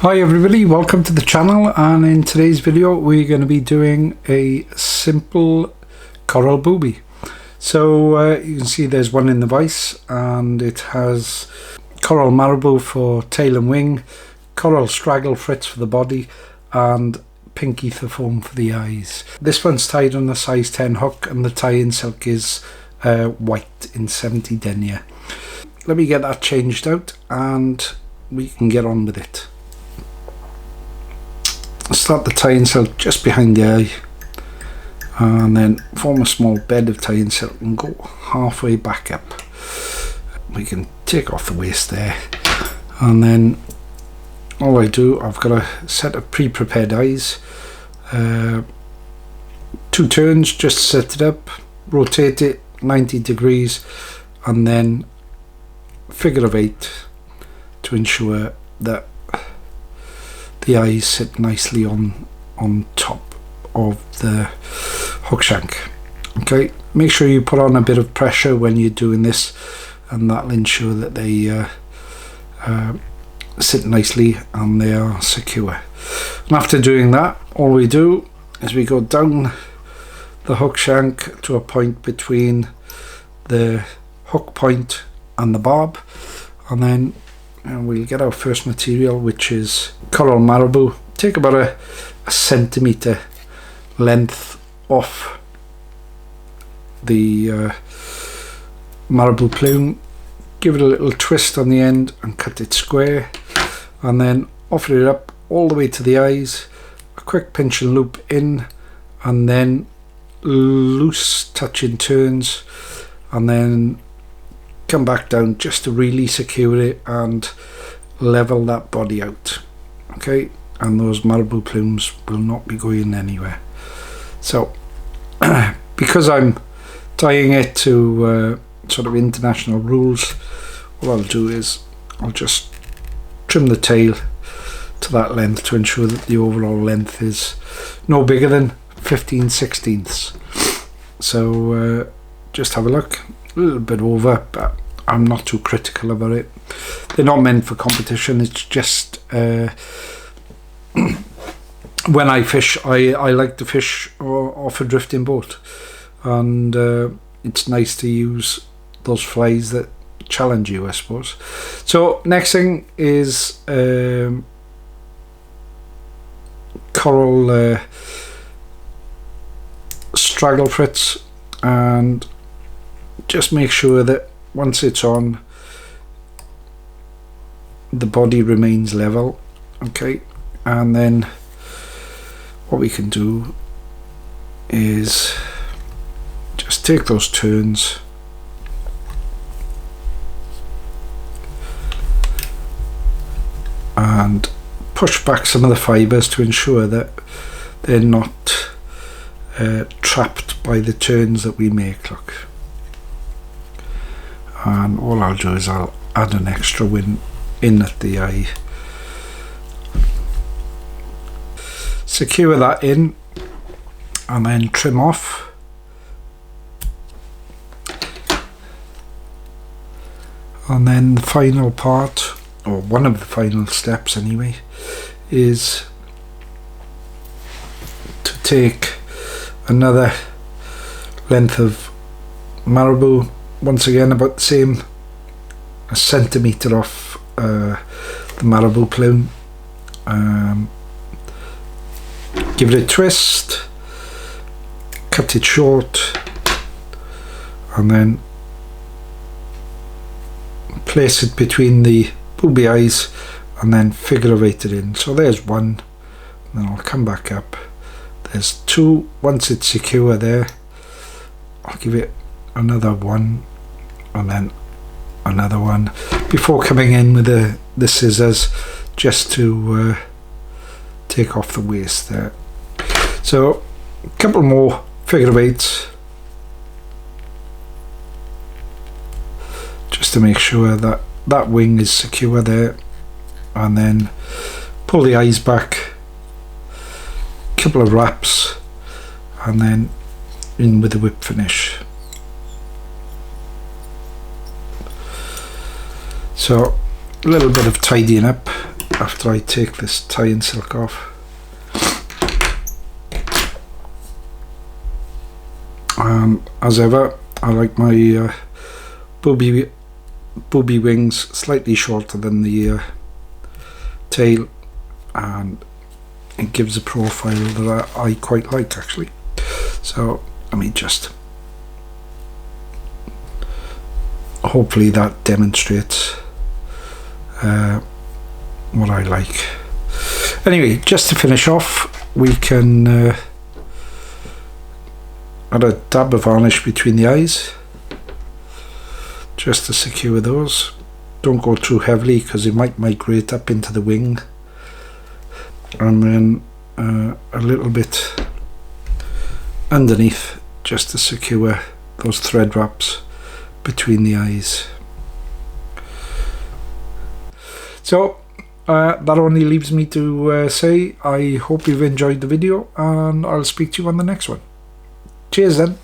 Hi everybody, welcome to the channel, and in today's video we're going to be doing a simple coral booby. So you can see there's one in the vise, and it has coral marabou for tail and wing, coral straggle fritz for the body, and pink ether foam for the eyes. This one's tied on a size 10 hook, and the tie-in silk is white in 70 denier. Let me get that changed out and we can get on with it. Start the tie-in silk just behind the eye, and then form a small bed of tie-in silk and go halfway back up. We can take off the waist there, and then all I do, I've got a set of pre-prepared eyes, 2 turns, just set it up, rotate it 90 degrees, and then figure of 8 to ensure that the eyes sit nicely on top of the hook shank. Okay, make sure you put on a bit of pressure when you're doing this, and that'll ensure that they sit nicely and they are secure. And after doing that, all we do is we go down the hook shank to a point between the hook point and the barb, and then we'll get our first material, which is coral marabou. Take about a centimetre length off the marabou plume, give it a little twist on the end and cut it square, and then offer it up all the way to the eyes, a quick pinch and loop in, and then loose touching turns, and then come back down just to really secure it and level that body out. Okay, and those marabou plumes will not be going anywhere. So because I'm tying it to sort of international rules, what I'll do is I'll just trim the tail to that length to ensure that the overall length is no bigger than 15/16. So just have a look, a little bit over, but I'm not too critical about it. They're not meant for competition. It's just when I fish, I like to fish off a drifting boat, and it's nice to use those flies that challenge you, I suppose. So next thing is coral straggle fritz, and just make sure that once it's on, the body remains level. Okay, and then what we can do is just take those turns and push back some of the fibres to ensure that they're not trapped by the turns that we make. Look, and all I'll do is I'll add an extra wing in at the eye, secure that in, and then trim off. And then the final part, or one of the final steps anyway, is to take another length of marabou, once again about the same, a centimetre off the marabou plume, give it a twist, cut it short, and then place it between the booby eyes, and then figure of 8 it in. So there's one, and then I'll come back up, there's 2. Once it's secure there, I'll give it another one, and then another one, before coming in with the scissors just to take off the waist there. So a couple more figure of 8s just to make sure that that wing is secure there, and then pull the eyes back, couple of wraps, and then in with the whip finish. So a little bit of tidying up after I take this tie-in silk off. And as ever, I like my booby wings slightly shorter than the tail, and it gives a profile that I quite like actually. So let me just, hopefully that demonstrates what I like. Anyway, just to finish off, we can add a dab of varnish between the eyes just to secure those. Don't go too heavily because it might migrate up into the wing. And then a little bit underneath just to secure those thread wraps between the eyes. So that only leaves me to say I hope you've enjoyed the video, and I'll speak to you on the next one. Cheers then.